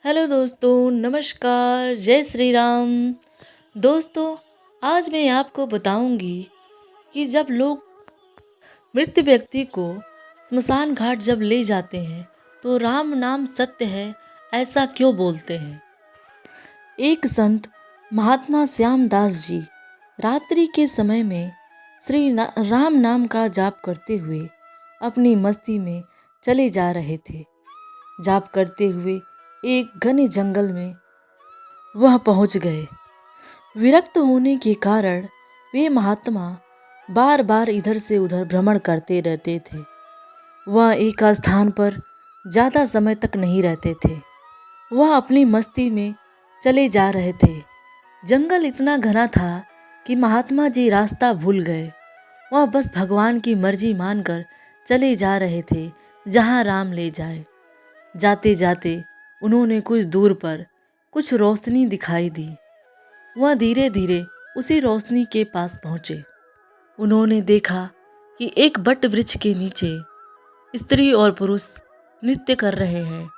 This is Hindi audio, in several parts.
हेलो दोस्तों, नमस्कार, जय श्री राम। दोस्तों, आज मैं आपको बताऊंगी कि जब लोग मृत व्यक्ति को स्मशान घाट जब ले जाते हैं तो राम नाम सत्य है, ऐसा क्यों बोलते हैं। एक संत महात्मा श्यामदास जी रात्रि के समय में राम नाम का जाप करते हुए अपनी मस्ती में चले जा रहे थे। जाप करते हुए एक घने जंगल में वह पहुंच गए। विरक्त होने के कारण वे महात्मा बार बार इधर से उधर भ्रमण करते रहते थे। वह एक स्थान पर ज़्यादा समय तक नहीं रहते थे। वह अपनी मस्ती में चले जा रहे थे। जंगल इतना घना था कि महात्मा जी रास्ता भूल गए। वह बस भगवान की मर्जी मानकर चले जा रहे थे, जहाँ राम ले जाए। जाते जाते उन्होंने कुछ दूर पर कुछ रोशनी दिखाई दी। वह धीरे धीरे उसी रोशनी के पास पहुँचे। उन्होंने देखा कि एक बट वृक्ष के नीचे स्त्री और पुरुष नृत्य कर रहे हैं,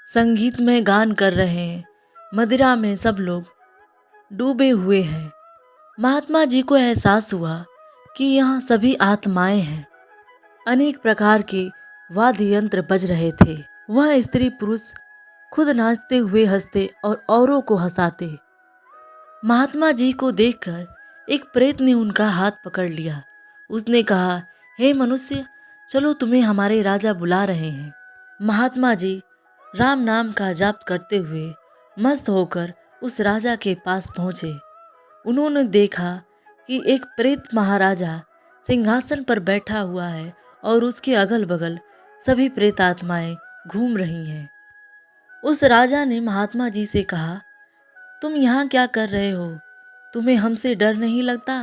संगीत में गान कर रहे हैं, मदिरा में सब लोग डूबे हुए हैं। महात्मा जी को एहसास हुआ कि यहाँ सभी आत्माएं हैं। अनेक प्रकार के वाद्य यंत्र बज रहे थे। वह स्त्री पुरुष खुद नाचते हुए हंसते और औरों को हंसाते। महात्मा जी को देखकर एक प्रेत ने उनका हाथ पकड़ लिया। उसने कहा, हे मनुष्य, चलो, तुम्हें हमारे राजा बुला रहे हैं। महात्मा जी राम नाम का जाप करते हुए मस्त होकर उस राजा के पास पहुँचे। उन्होंने देखा कि एक प्रेत महाराजा सिंहासन पर बैठा हुआ है और उसके अगल बगल सभी प्रेत आत्माएं घूम रही हैं। उस राजा ने महात्मा जी से कहा, तुम यहाँ क्या कर रहे हो? तुम्हें हमसे डर नहीं लगता?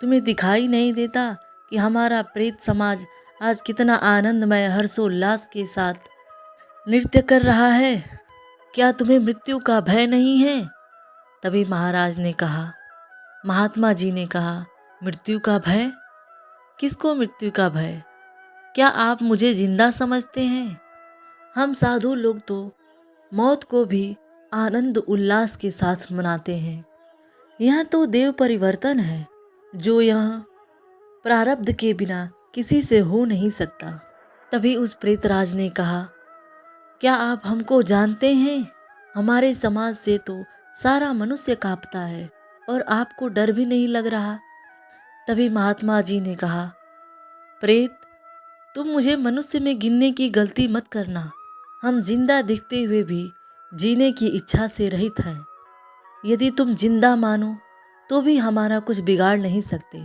तुम्हें दिखाई नहीं देता कि हमारा प्रेत समाज आज कितना आनंदमय हर्षोल्लास के साथ नृत्य कर रहा है? क्या तुम्हें मृत्यु का भय नहीं है? तभी महाराज ने कहा, महात्मा जी ने कहा, मृत्यु का भय? किसको मृत्यु का भय? क्या आप मुझे जिंदा समझते हैं? हम साधु लोग तो मौत को भी आनंद उल्लास के साथ मनाते हैं। यह तो देव परिवर्तन है, जो यह प्रारब्ध के बिना किसी से हो नहीं सकता। तभी उस प्रेतराज ने कहा, क्या आप हमको जानते हैं? हमारे समाज से तो सारा मनुष्य कांपता है और आपको डर भी नहीं लग रहा। तभी महात्मा जी ने कहा, प्रेत, तुम मुझे मनुष्य में गिनने की गलती मत करना। हम जिंदा दिखते हुए भी जीने की इच्छा से रहित हैं। यदि तुम जिंदा मानो तो भी हमारा कुछ बिगाड़ नहीं सकते।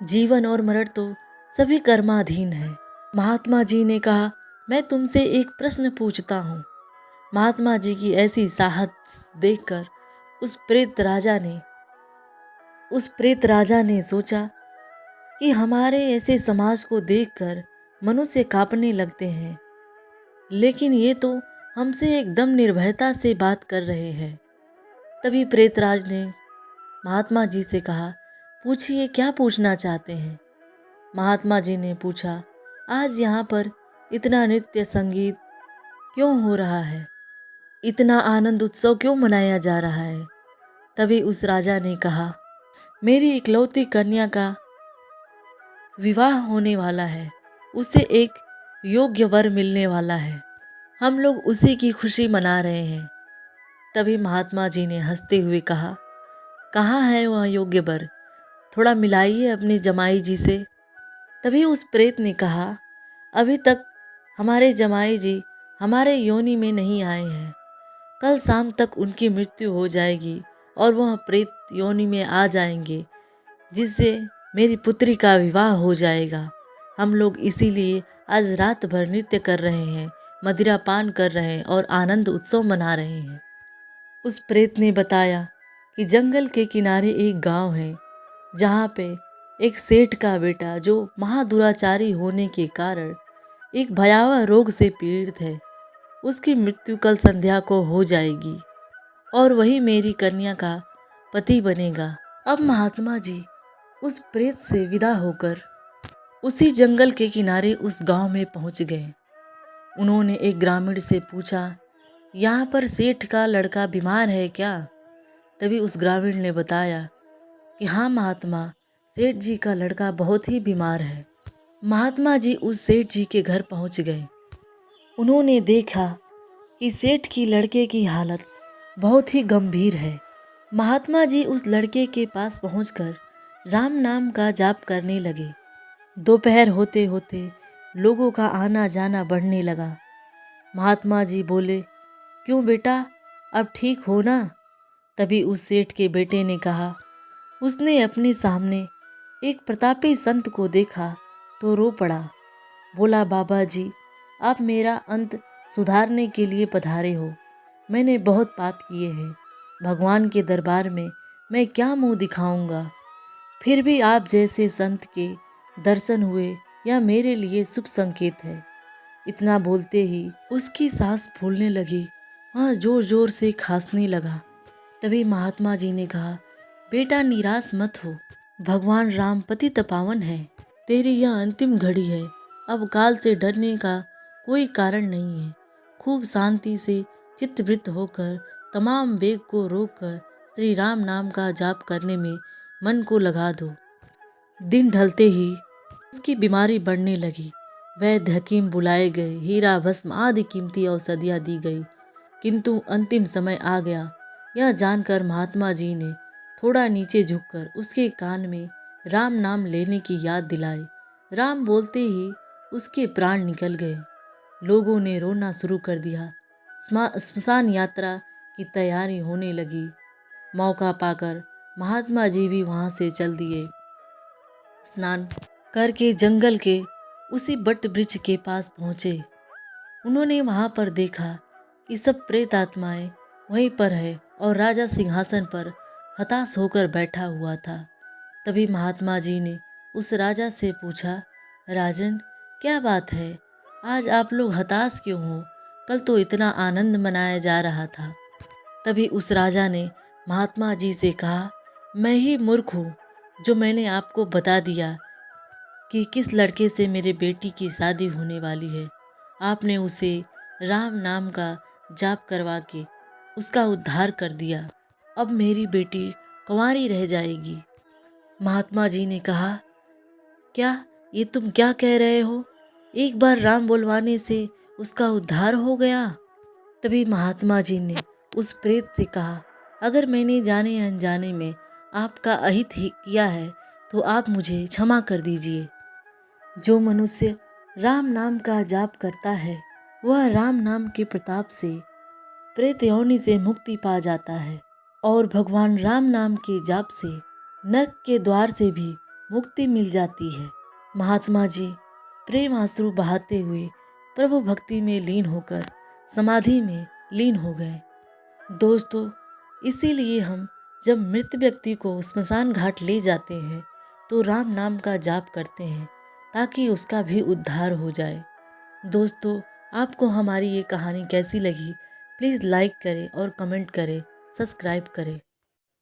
जीवन और मरण तो सभी कर्माधीन है। महात्मा जी ने कहा, मैं तुमसे एक प्रश्न पूछता हूँ। महात्मा जी की ऐसी साहस देखकर उस प्रेत राजा ने सोचा कि हमारे ऐसे समाज को देखकर मनुष्य कांपने लगते हैं, लेकिन ये तो हमसे एकदम निर्भयता से बात कर रहे हैं। तभी प्रेतराज ने महात्मा जी से कहा, पूछिए, क्या पूछना चाहते हैं? महात्मा जी ने पूछा, आज यहाँ पर इतना नृत्य संगीत क्यों हो रहा है? इतना आनंद उत्सव क्यों मनाया जा रहा है? तभी उस राजा ने कहा, मेरी इकलौती कन्या का विवाह होने वाला है। उसे एक योग्य वर मिलने वाला है। हम लोग उसी की खुशी मना रहे हैं। तभी महात्मा जी ने हंसते हुए कहा, कहाँ है वह योग्य वर? थोड़ा मिलाइए अपनी जमाई जी से। तभी उस प्रेत ने कहा, अभी तक हमारे जमाई जी हमारे योनि में नहीं आए हैं। कल शाम तक उनकी मृत्यु हो जाएगी और वह प्रेत योनि में आ जाएंगे, जिससे मेरी पुत्री का विवाह हो जाएगा। हम लोग इसीलिए आज रात भर नृत्य कर रहे हैं, मदिरा पान कर रहे हैं और आनंद उत्सव मना रहे हैं। उस प्रेत ने बताया कि जंगल के किनारे एक गांव है, जहाँ पे एक सेठ का बेटा, जो महादुराचारी होने के कारण एक भयावह रोग से पीड़ित है, उसकी मृत्यु कल संध्या को हो जाएगी और वही मेरी कन्या का पति बनेगा। अब महात्मा जी उस प्रेत से विदा होकर उसी जंगल के किनारे उस गांव में पहुंच गए। उन्होंने एक ग्रामीण से पूछा यहाँ पर सेठ का लड़का बीमार है क्या? तभी उस ग्रामीण ने बताया कि हाँ महात्मा, सेठ जी का लड़का बहुत ही बीमार है। महात्मा जी उस सेठ जी के घर पहुँच गए। उन्होंने देखा कि सेठ की लड़के की हालत बहुत ही गंभीर है। महात्मा जी उस लड़के के पास पहुंचकर राम नाम का जाप करने लगे। दोपहर होते होते लोगों का आना जाना बढ़ने लगा। महात्मा जी बोले, क्यों बेटा, अब ठीक हो ना? तभी उस सेठ के बेटे ने कहा, उसने अपने सामने एक प्रतापी संत को देखा तो रो पड़ा। बोला, बाबा जी, आप मेरा अंत सुधारने के लिए पधारे हो। मैंने बहुत पाप किए हैं। भगवान के दरबार में मैं क्या मुंह दिखाऊंगा? फिर भी आप जैसे संत के दर्शन हुए यह मेरे लिए शुभ संकेत है। इतना बोलते ही उसकी सांस फूलने लगी। वह जोर जोर से खांसने लगा। तभी महात्मा जी ने कहा, बेटा निराश मत हो। भगवान राम पतित पावन है। तेरी यह अंतिम घड़ी है। अब काल से डरने का कोई कारण नहीं है। खूब शांति से चित्तवृत्त होकर तमाम वेग को रोककर श्री राम नाम का जाप करने में मन को लगा दो। दिन ढलते ही उसकी बीमारी बढ़ने लगी। वैद्य हकीम बुलाए गए, हीरा भस्म आदि कीमती औषधियाँ दी गई, किंतु अंतिम समय आ गया। यह जानकर महात्मा जी ने थोड़ा नीचे झुककर उसके कान में राम नाम लेने की याद दिलाई। राम बोलते ही उसके प्राण निकल गए। लोगों ने रोना शुरू कर दिया। स्मशान यात्रा की तैयारी होने लगी। मौका पाकर महात्मा जी भी वहाँ से चल दिए। स्नान करके जंगल के उसी बट वृक्ष के पास पहुँचे। उन्होंने वहाँ पर देखा कि सब प्रेत आत्माएं वहीं पर है और राजा सिंहासन पर हताश होकर बैठा हुआ था। तभी महात्मा जी ने उस राजा से पूछा, राजन, क्या बात है? आज आप लोग हताश क्यों हो? कल तो इतना आनंद मनाया जा रहा था। तभी उस राजा ने महात्मा जी से कहा, मैं ही मूर्ख हूँ जो मैंने आपको बता दिया कि किस लड़के से मेरे बेटी की शादी होने वाली है। आपने उसे राम नाम का जाप करवा के उसका उद्धार कर दिया। अब मेरी बेटी कुंवारी रह जाएगी। महात्मा जी ने कहा, क्या ये तुम क्या कह रहे हो? एक बार राम बुलवाने से उसका उद्धार हो गया? तभी महात्मा जी ने उस प्रेत से कहा, अगर मैंने जाने अनजाने में आपका अहित ही किया है तो आप मुझे क्षमा कर दीजिए। जो मनुष्य राम नाम का जाप करता है वह राम नाम के प्रताप से प्रेत योनि से मुक्ति पा जाता है और भगवान राम नाम के जाप से नरक के द्वार से भी मुक्ति मिल जाती है। महात्मा जी प्रेम आंसू बहाते हुए प्रभु भक्ति में लीन होकर समाधि में लीन हो गए। दोस्तों, इसीलिए हम जब मृत व्यक्ति को स्मशान घाट ले जाते हैं तो राम नाम का जाप करते हैं ताकि उसका भी उद्धार हो जाए। दोस्तों, आपको हमारी ये कहानी कैसी लगी? प्लीज़ लाइक करें और कमेंट करें, सब्सक्राइब करें।